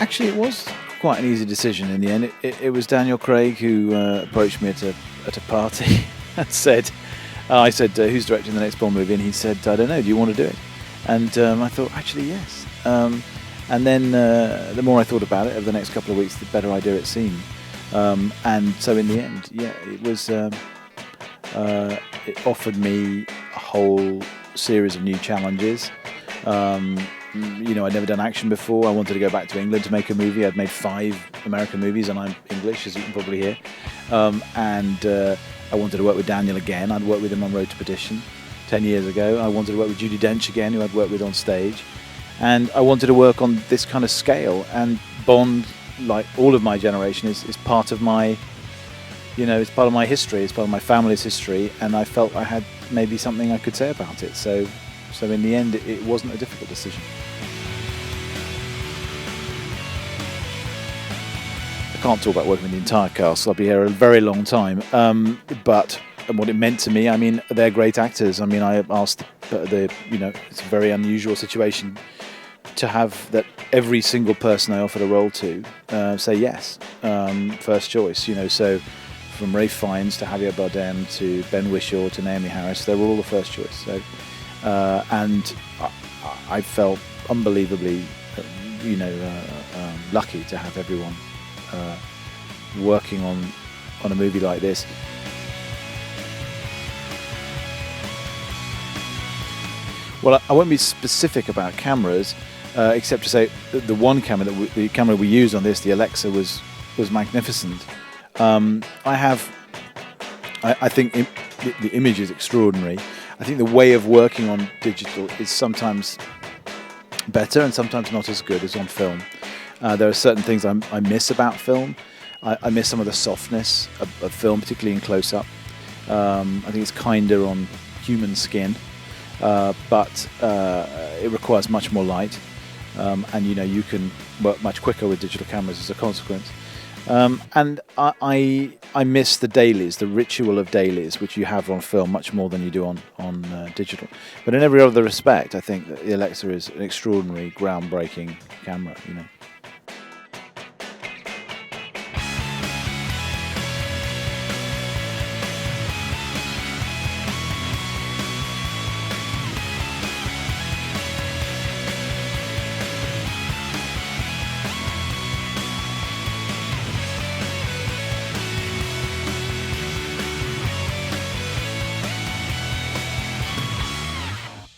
Actually, it was quite an easy decision in the end. It was Daniel Craig who approached me at a party and said, I said, who's directing the next Bond movie? And he said, I don't know, do you want to do it? And I thought, actually, yes. And then the more I thought about it over the next couple of weeks, the better idea it seemed. And so in the end, yeah, it was. It offered me a whole series of new challenges. I'd never done action before. I wanted to go back to England to make a movie. I'd made 5 American movies, and I'm English, as you can probably hear. I wanted to work with Daniel again. I'd worked with him on Road to Perdition 10 years ago. I wanted to work with Judi Dench again, who I'd worked with on stage. And I wanted to work on this kind of scale. And Bond, like all of my generation, is part of my, it's part of my history. It's part of my family's history. And I felt I had maybe something I could say about it. So in the end, it wasn't a difficult decision. I can't talk about working with the entire cast. I'll be here a very long time. But what it meant to me, I mean, they're great actors. I mean, I asked it's a very unusual situation to have that every single person I offered a role to say yes, first choice. So from Ralph Fiennes to Javier Bardem to Ben Whishaw to Naomi Harris, they were all the first choice. So, and I felt unbelievably, lucky to have everyone working on a movie like this. Well, I won't be specific about cameras, except to say that the one camera the camera we used on this, the Alexa, was magnificent. I think the image is extraordinary. I think the way of working on digital is sometimes better and sometimes not as good as on film. There are certain things I miss about film. I miss some of the softness of film, particularly in close-up. I think it's kinder on human skin. But it requires much more light, and you can work much quicker with digital cameras as a consequence. And I miss the dailies, the ritual of dailies, which you have on film much more than you do on digital. But in every other respect, I think that the Alexa is an extraordinary, groundbreaking camera.